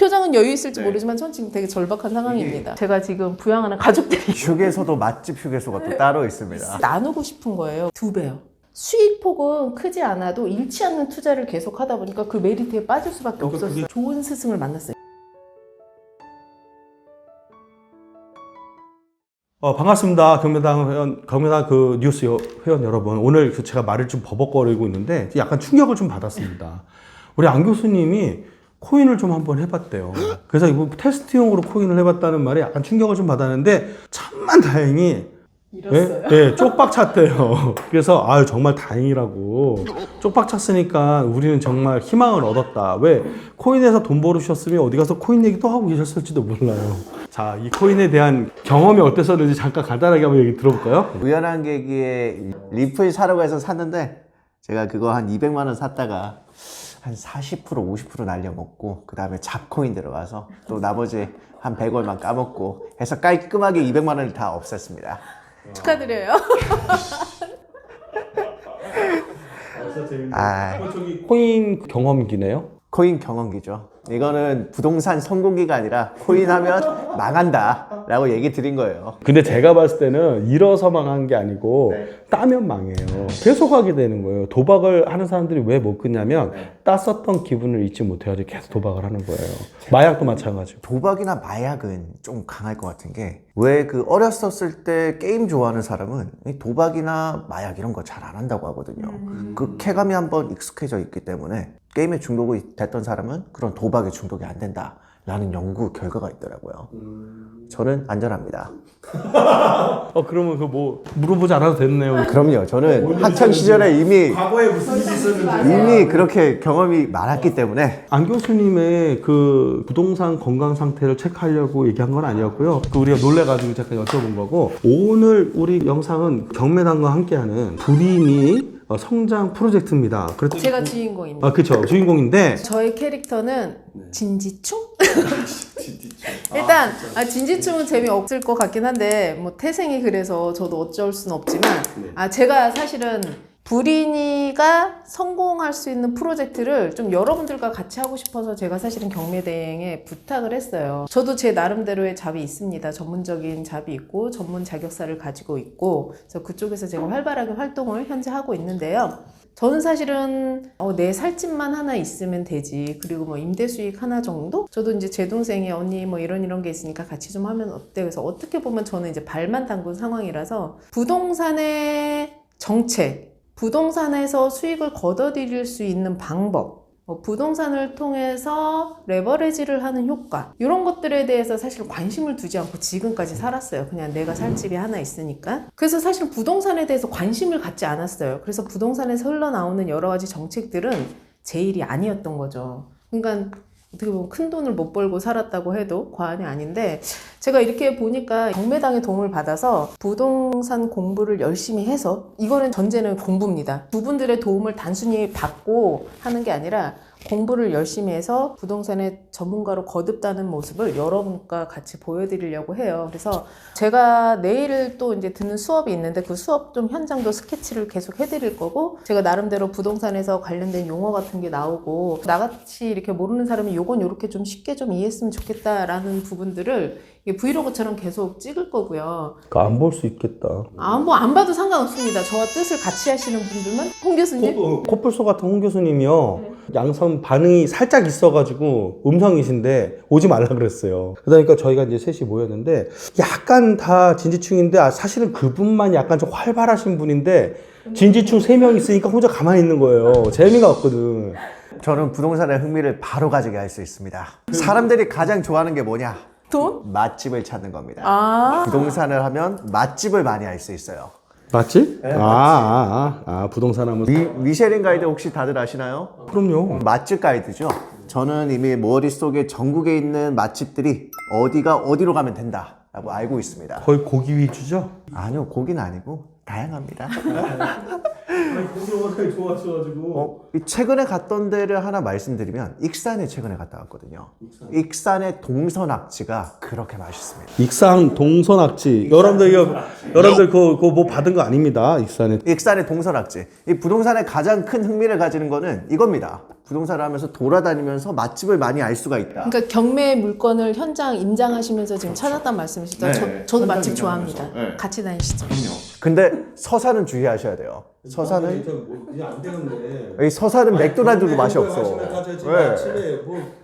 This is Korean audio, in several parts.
표정은 여유 있을지 모르지만 전 지금 되게 절박한 상황입니다. 제가 지금 부양하는 가족들이 휴게소도 맛집 휴게소가 또 따로 있습니다. 나누고 싶은 거예요. 2배요. 수익폭은 크지 않아도 잃지 않는 투자를 계속 하다 보니까 그 메리트에 빠질 수밖에 없었어요. 좋은 스승을 만났어요. 반갑습니다. 경매당 그 뉴스 회원 여러분. 오늘 제가 말을 좀 버벅거리고 있는데 약간 충격을 좀 받았습니다. 우리 안 교수님이 코인을 좀 한번 해봤대요. 그래서 이거 테스트용으로 코인을 해봤다는 말에 약간 충격을 좀 받았는데 참만 다행히 잃었어요. 예, 쪽박 찼대요. 그래서 아유 정말 다행이라고. 쪽박 찼으니까 우리는 정말 희망을 얻었다. 왜 코인에서 돈 벌으셨으면 어디 가서 코인 얘기 또 하고 계셨을지도 몰라요. 자, 이 코인에 대한 경험이 어땠었는지 잠깐 간단하게 한번 얘기 들어볼까요? 우연한 계기에 리플 사려고 해서 샀는데 제가 그거 한 200만 원 샀다가 한 40% 50% 날려먹고 그 다음에 잡코인 들어가서 또 나머지 한 100원만 까먹고 해서 깔끔하게 200만 원을 다 없앴습니다. 축하드려요. 코인 경험기네요. 코인 경험기죠. 이거는 부동산 성공기가 아니라 코인하면 망한다 라고 얘기 드린 거예요. 근데 제가 봤을 때는 잃어서 망한 게 아니고 따면 망해요. 계속 하게 되는 거예요. 도박을 하는 사람들이 왜 못 끊냐면 땄었던 기분을 잊지 못해가지고 계속 도박을 하는 거예요. 마약도 마찬가지고. 도박이나 마약은 좀 강할 것 같은 게 왜 그 어렸었을 때 게임 좋아하는 사람은 이 도박이나 마약 이런 거 잘 안 한다고 하거든요. 그 쾌감이 한번 익숙해져 있기 때문에 게임에 중독이 됐던 사람은 그런 도박에 중독이 안 된다 라는 연구 결과가 있더라고요. 저는 안전합니다. 그러면 그 뭐 물어보지 않아도 됐네요. 그럼요. 저는 학창 시절에 이미 과거에 무슨 일이 있었는지. 이미 그렇게 경험이 많았기 때문에. 안 교수님의 그 부동산 건강 상태를 체크하려고 얘기한 건 아니었고요. 우리가 놀래가지고 잠깐 여쭤본 거고, 오늘 우리 영상은 경매당과 함께하는 불임이 성장 프로젝트입니다. 그래서 제가 주인공입니다. 그렇죠. 주인공인데 저의 캐릭터는 진지충? 일단 진지충은 재미없을 것 같긴 한데 뭐 태생이 그래서 저도 어쩔 수는 없지만 제가 사실은 불인이가 성공할 수 있는 프로젝트를 좀 여러분들과 같이 하고 싶어서 제가 사실은 경매대행에 부탁을 했어요. 저도 제 나름대로의 잡이 있습니다. 전문적인 잡이 있고 전문 자격사를 가지고 있고 그래서 그쪽에서 제가 활발하게 활동을 현재 하고 있는데요. 저는 사실은 내 살집만 하나 있으면 되지. 그리고 뭐 임대 수익 하나 정도? 저도 이제 제 동생이 언니 뭐 이런 게 있으니까 같이 좀 하면 어때? 그래서 어떻게 보면 저는 이제 발만 담근 상황이라서 부동산의 정책, 부동산에서 수익을 걷어들일 수 있는 방법, 부동산을 통해서 레버리지를 하는 효과 이런 것들에 대해서 사실 관심을 두지 않고 지금까지 살았어요. 그냥 내가 살 집이 하나 있으니까. 그래서 사실 부동산에 대해서 관심을 갖지 않았어요. 그래서 부동산에서 흘러나오는 여러 가지 정책들은 제 일이 아니었던 거죠. 그러니까 어떻게 보면 큰 돈을 못 벌고 살았다고 해도 과언이 아닌데 제가 이렇게 보니까 경매당의 도움을 받아서 부동산 공부를 열심히 해서 이거는 전제는 공부입니다. 두 분들의 도움을 단순히 받고 하는 게 아니라 공부를 열심히 해서 부동산의 전문가로 거듭다는 모습을 여러분과 같이 보여드리려고 해요. 그래서 제가 내일 또 이제 듣는 수업이 있는데 그 수업 좀 현장도 스케치를 계속 해드릴 거고 제가 나름대로 부동산에서 관련된 용어 같은 게 나오고 나같이 이렇게 모르는 사람이 요건 요렇게 좀 쉽게 좀 이해했으면 좋겠다라는 부분들을 브이로그처럼 계속 찍을 거고요. 안 볼 수 있겠다. 뭐 안 봐도 상관없습니다. 저와 뜻을 같이 하시는 분들만. 홍 교수님? 코뿔소 같은 홍 교수님이요. 양성 반응이 살짝 있어가지고 음성이신데 오지 말라 그랬어요. 그러니까 저희가 이제 셋이 모였는데 약간 다 진지충인데 사실은 그분만 약간 좀 활발하신 분인데 진지충 3명 있으니까 혼자 가만히 있는 거예요. 재미가 없거든. 저는 부동산의 흥미를 바로 가지게 할 수 있습니다. 사람들이 가장 좋아하는 게 뭐냐? 돈? 맛집을 찾는 겁니다. 부동산을 하면 맛집을 많이 알 수 있어요. 맞지? 네, 부동산 하면. 미쉐린 가이드 혹시 다들 아시나요? 그럼요. 맛집 가이드죠. 저는 이미 머릿속에 전국에 있는 맛집들이 어디가 어디로 가면 된다라고 알고 있습니다. 거의 고기 위주죠? 아니요, 고기는 아니고 다양합니다. 공동화가 좋아하셔가지고. 이 최근에 갔던 데를 하나 말씀드리면 익산에 최근에 갔다 왔거든요. 익산의 동서낙지가 그렇게 맛있습니다. 익산 동서낙지. 여러분들 그거 뭐 받은 거 아닙니다. 익산의 동서낙지. 이 부동산에 가장 큰 흥미를 가지는 거는 이겁니다. 부동산을 하면서 돌아다니면서 맛집을 많이 알 수가 있다. 그러니까 경매 물건을 현장 임장하시면서 지금 찾았단 말씀이시죠? 네. 저도 맛집 좋아합니다. 네. 같이 다니시죠. 근데 서산은 주의하셔야 돼요. 서산은 안 되는데. 이 서산은 맥도날드도 맛이 없어.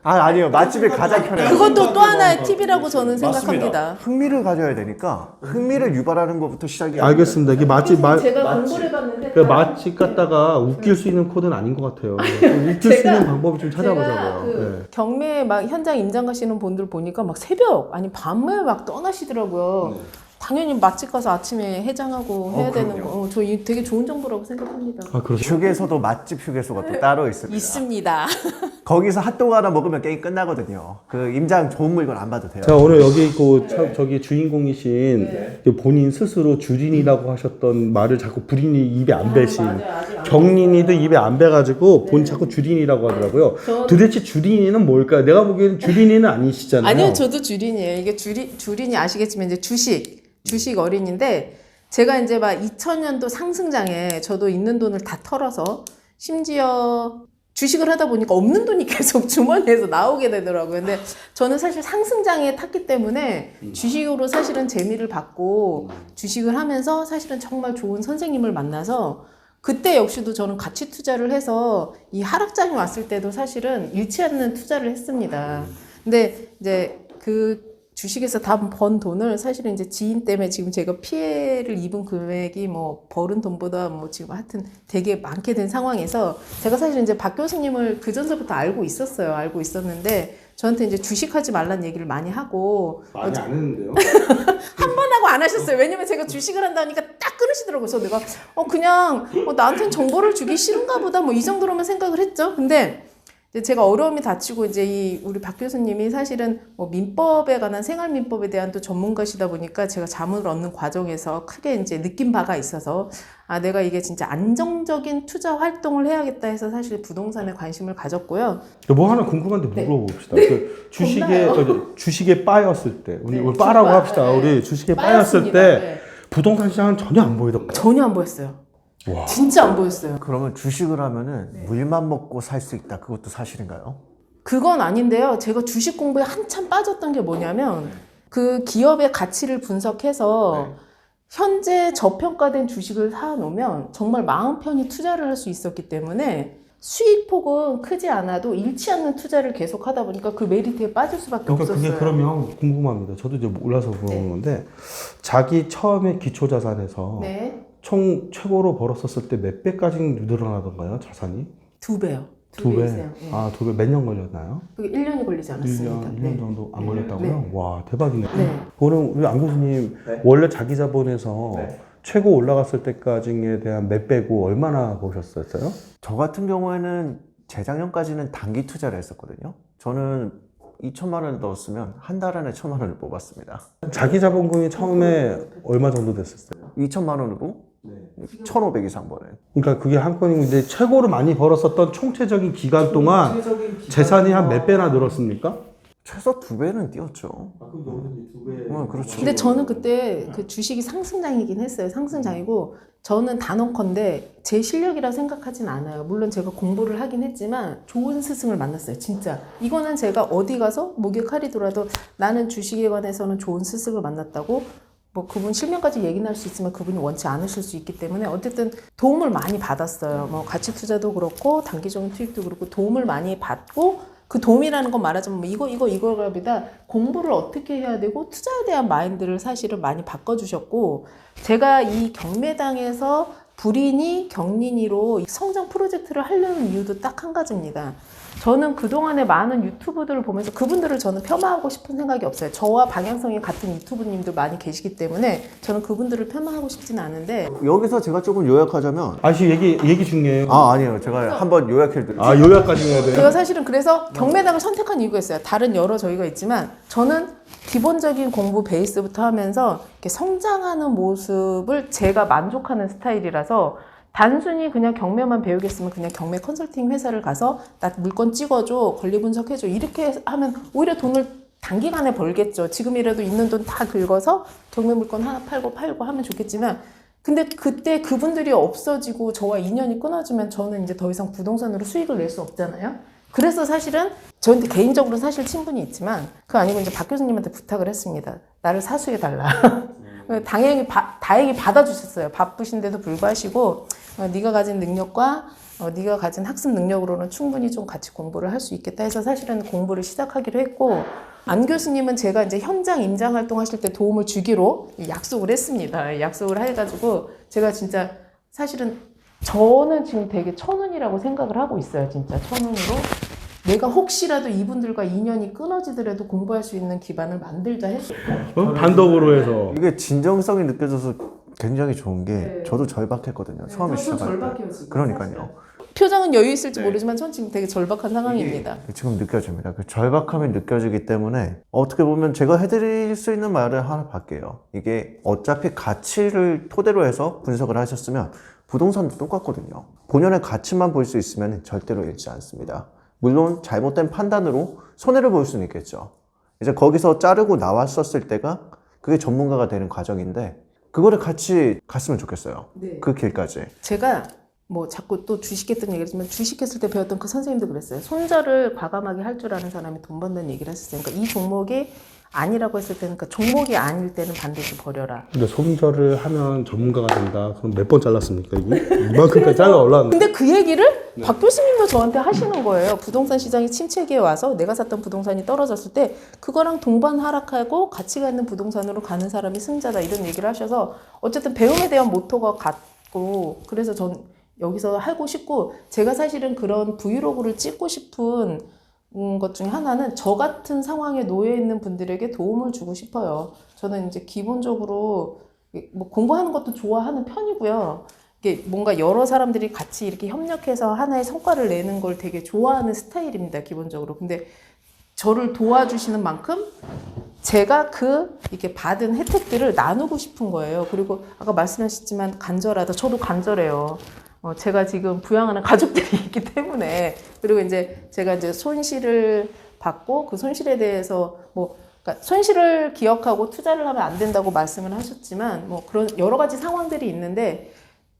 아니요. 맛집이 가장 편해요. 그것도 또 하나의 팁이라고 저는 생각합니다. 흥미를 가져야 되니까 흥미를 유발하는 것부터 시작이. 알겠습니다. 이게 제가 공부를 해봤는데 그 맛집 갔다가 웃길 수 있는 코드는 아닌 것 같아요. 웃길 수 있는 방법을 좀 찾아보자고요. 그 경매 막 현장 임장 가시는 분들 보니까 막 새벽 아니 밤에 막 떠나시더라고요. 당연히 맛집 가서 아침에 해장하고 해야 되는 거. 저 이 되게 좋은 정보라고 생각합니다. 아, 그렇죠. 휴게소도 맛집 휴게소가 또 따로 있습니다. 있습니다. 거기서 핫도그 하나 먹으면 게임 끝나거든요. 그 임장 좋은 물건 안 봐도 돼요. 자, 오늘 여기 저기 주인공이신 그 본인 스스로 주린이라고 하셨던 말을 자꾸 부린이 입에 안 배신. 경린이도 입에 안 배가지고 자꾸 주린이라고 하더라고요. 도대체 주린이는 뭘까요? 내가 보기에는 주린이는 아니시잖아요. 아니요, 저도 주린이에요. 이게 주린이 아시겠지만 이제 주식 어린인데 제가 이제 막 2000년도 상승장에 저도 있는 돈을 다 털어서 심지어 주식을 하다 보니까 없는 돈이 계속 주머니에서 나오게 되더라고요. 근데 저는 사실 상승장에 탔기 때문에 주식으로 사실은 재미를 받고 주식을 하면서 사실은 정말 좋은 선생님을 만나서 그때 역시도 저는 가치 투자를 해서 이 하락장이 왔을 때도 사실은 잃지 않는 투자를 했습니다. 근데 이제 그 주식에서 다 번 돈을 사실은 이제 지인 때문에 지금 제가 피해를 입은 금액이 뭐 벌은 돈보다 뭐 지금 하여튼 되게 많게 된 상황에서 제가 사실 이제 박 교수님을 그 전서부터 알고 있었어요. 알고 있었는데 저한테 이제 주식하지 말라는 얘기를 많이 하고 많이 안 했는데요. 한 번 하고 안 하셨어요. 왜냐면 제가 주식을 한다니까 딱 끊으시더라고요. 그래서 내가 그냥 나한테는 정보를 주기 싫은가 보다 뭐 이 정도로만 생각을 했죠. 근데 이제 제가 어려움이 닥치고 이제 우리 박 교수님이 사실은 뭐 민법에 관한 생활 민법에 대한 또 전문가시다 보니까 제가 자문을 얻는 과정에서 크게 이제 느낀 바가 있어서 내가 이게 진짜 안정적인 투자 활동을 해야겠다 해서 사실 부동산에 관심을 가졌고요. 뭐 하나 궁금한데 물어봅시다. 그 주식에 빠였을 때, 우리 빠라고 합시다. 우리 주식에 빠였을 때 부동산 시장은 전혀 안 보이더라고요. 전혀 안 보였어요. 와. 진짜 안 보였어요. 그러면 주식을 하면은 물만 먹고 살 수 있다. 그것도 사실인가요? 그건 아닌데요. 제가 주식 공부에 한참 빠졌던 게 뭐냐면 그 기업의 가치를 분석해서 현재 저평가된 주식을 사놓으면 정말 마음 편히 투자를 할 수 있었기 때문에 수익폭은 크지 않아도 잃지 않는 투자를 계속 하다 보니까 그 메리트에 빠질 수밖에 없었어요. 그게 그러면 궁금합니다. 저도 이제 몰라서 물어보는 건데 자기 처음에 기초자산에서 총 최고로 벌었었을 때 몇 배까지 늘어나던가요, 자산이? 2배요. 2배? 네. 두 배. 몇 년 걸렸나요? 그게 1년이 걸리지 않았습니다. 1년 정도 안 걸렸다고요? 와, 대박이네. 네. 그럼 우리 안 교수님, 원래 자기 자본에서 최고 올라갔을 때까지에 대한 몇 배고 얼마나 보셨었어요? 저 같은 경우에는 재작년까지는 단기 투자를 했었거든요. 저는 2천만 원을 넣었으면 한 달 안에 1,000만 원을 뽑았습니다. 자기 자본금이 처음에 얼마 정도 됐었어요? 2천만 원으로 1,500 이상 버는. 그러니까 그게 한 건인데 최고로 많이 벌었었던 총체적인 기간 동안 재산이 한 몇 배나 늘었습니까? 최소 2배는 뛰었죠. 그렇죠. 근데 저는 그때 그 주식이 상승장이긴 했어요. 상승장이고 저는 단언컨대 제 실력이라 생각하진 않아요. 물론 제가 공부를 하긴 했지만 좋은 스승을 만났어요. 진짜. 이거는 제가 어디 가서 목에 칼이 돌아도 나는 주식에 관해서는 좋은 스승을 만났다고 뭐 그분 실명까지 얘기는 할 수 있지만 그분이 원치 않으실 수 있기 때문에 어쨌든 도움을 많이 받았어요. 뭐 가치 투자도 그렇고 단기적인 투입도 그렇고 도움을 많이 받고 그 도움이라는 건 말하자면 뭐 이거가 보다 공부를 어떻게 해야 되고 투자에 대한 마인드를 사실은 많이 바꿔주셨고 제가 이 경매당에서 불인이 경린이로 성장 프로젝트를 하려는 이유도 딱 한 가지입니다. 저는 그동안에 많은 유튜브들을 보면서 그분들을 저는 폄하하고 싶은 생각이 없어요. 저와 방향성이 같은 유튜브님들 많이 계시기 때문에 저는 그분들을 폄하하고 싶지는 않은데 여기서 제가 조금 요약하자면 얘기 중이에요. 아니에요. 제가 한번 요약해드릴게요. 요약까지 해야 돼요? 제가 사실은 그래서 경매당을 선택한 이유가 있어요. 다른 여러 저희가 있지만 저는 기본적인 공부 베이스부터 하면서 이렇게 성장하는 모습을 제가 만족하는 스타일이라서 단순히 그냥 경매만 배우겠으면 그냥 경매 컨설팅 회사를 가서 나 물건 찍어줘, 권리 분석해줘 이렇게 하면 오히려 돈을 단기간에 벌겠죠. 지금이라도 있는 돈 다 긁어서 경매 물건 하나 팔고 하면 좋겠지만 근데 그때 그분들이 없어지고 저와 인연이 끊어지면 저는 이제 더 이상 부동산으로 수익을 낼 수 없잖아요. 그래서 사실은 저한테 개인적으로 사실 친분이 있지만 그거 아니고 이제 박 교수님한테 부탁을 했습니다. 나를 사수해달라. 다행히 받아주셨어요. 바쁘신데도 불구하시고 네가 가진 능력과 네가 가진 학습 능력으로는 충분히 좀 같이 공부를 할 수 있겠다 해서 사실은 공부를 시작하기로 했고 안 교수님은 제가 이제 현장 임장 활동하실 때 도움을 주기로 약속을 했습니다. 약속을 해가지고 제가 진짜 사실은 저는 지금 되게 천운이라고 생각을 하고 있어요. 진짜 천운으로 내가 혹시라도 이분들과 인연이 끊어지더라도 공부할 수 있는 기반을 만들자 했어요. 단독으로 해서. 이게 진정성이 느껴져서 굉장히 좋은 게 네. 저도 절박했거든요. 처음에 저도 시작할 때. 절박해요, 지금. 그러니까요. 표정은 여유 있을지 모르지만 전 지금 되게 절박한 상황입니다. 지금 느껴집니다. 그 절박함이 느껴지기 때문에 어떻게 보면 제가 해드릴 수 있는 말을 하나 할게요. 이게 어차피 가치를 토대로 해서 분석을 하셨으면 부동산도 똑같거든요. 본연의 가치만 볼 수 있으면 절대로 잃지 않습니다. 물론 잘못된 판단으로 손해를 볼 수는 있겠죠. 이제 거기서 자르고 나왔었을 때가 그게 전문가가 되는 과정인데 그거를 같이 갔으면 좋겠어요. 네. 그 길까지. 제가 뭐 자꾸 또 주식했던 얘기를 했지만 주식했을 때 배웠던 그 선생님도 그랬어요. 손절을 과감하게 할 줄 아는 사람이 돈 번다는 얘기를 했었어요. 그러니까 이 종목이 아니라고 했을 때는 그러니까 종목이 아닐 때는 반드시 버려라. 근데 손절을 하면 전문가가 된다. 그럼 몇 번 잘랐습니까 이게? 이만큼까지 잘라 올라왔는데. 근데 그 얘기를 박 교수님도 저한테 하시는 거예요. 부동산 시장이 침체기에 와서 내가 샀던 부동산이 떨어졌을 때 그거랑 동반 하락하고 가치가 있는 부동산으로 가는 사람이 승자다 이런 얘기를 하셔서 어쨌든 배움에 대한 모토가 같고 그래서 전 여기서 하고 싶고 제가 사실은 그런 브이로그를 찍고 싶은 것 중에 하나는 저 같은 상황에 놓여 있는 분들에게 도움을 주고 싶어요. 저는 이제 기본적으로 뭐 공부하는 것도 좋아하는 편이고요. 이게 뭔가 여러 사람들이 같이 이렇게 협력해서 하나의 성과를 내는 걸 되게 좋아하는 스타일입니다. 기본적으로. 근데 저를 도와주시는 만큼 제가 이렇게 받은 혜택들을 나누고 싶은 거예요. 그리고 아까 말씀하셨지만 간절하다. 저도 간절해요. 제가 지금 부양하는 가족들이 있기 때문에 그리고 이제 제가 이제 손실을 받고 그 손실에 대해서 그러니까 손실을 기억하고 투자를 하면 안 된다고 말씀을 하셨지만 그런 여러 가지 상황들이 있는데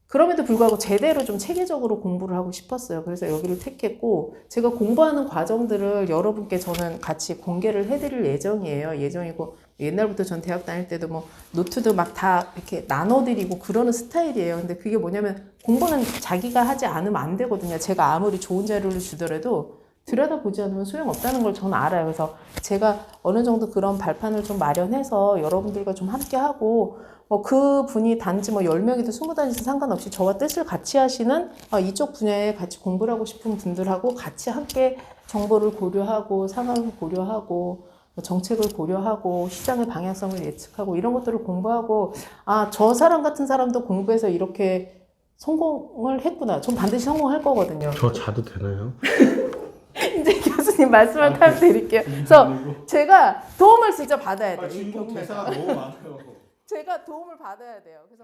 그럼에도 불구하고 제대로 좀 체계적으로 공부를 하고 싶었어요. 그래서 여기를 택했고 제가 공부하는 과정들을 여러분께 저는 같이 공개를 해드릴 예정이고 옛날부터 전 대학 다닐 때도 노트도 막 다 이렇게 나눠드리고 그러는 스타일이에요. 근데 그게 뭐냐면 공부는 자기가 하지 않으면 안 되거든요. 제가 아무리 좋은 자료를 주더라도 들여다보지 않으면 소용없다는 걸 저는 알아요. 그래서 제가 어느 정도 그런 발판을 좀 마련해서 여러분들과 좀 함께하고 그 분이 단지 10명이든 20단이든 상관없이 저와 뜻을 같이 하시는 이쪽 분야에 같이 공부를 하고 싶은 분들하고 같이 함께 정보를 고려하고 상황을 고려하고 정책을 고려하고 시장의 방향성을 예측하고 이런 것들을 공부하고 저 사람 같은 사람도 공부해서 이렇게 성공을 했구나. 전 반드시 성공할 거거든요. 저 자도 되나요? 이제 교수님 말씀을 다 드릴게요. 그래서 제가 도움을 진짜 받아야 돼요. 대사가 너무 많아요. 제가 도움을 받아야 돼요. 그래서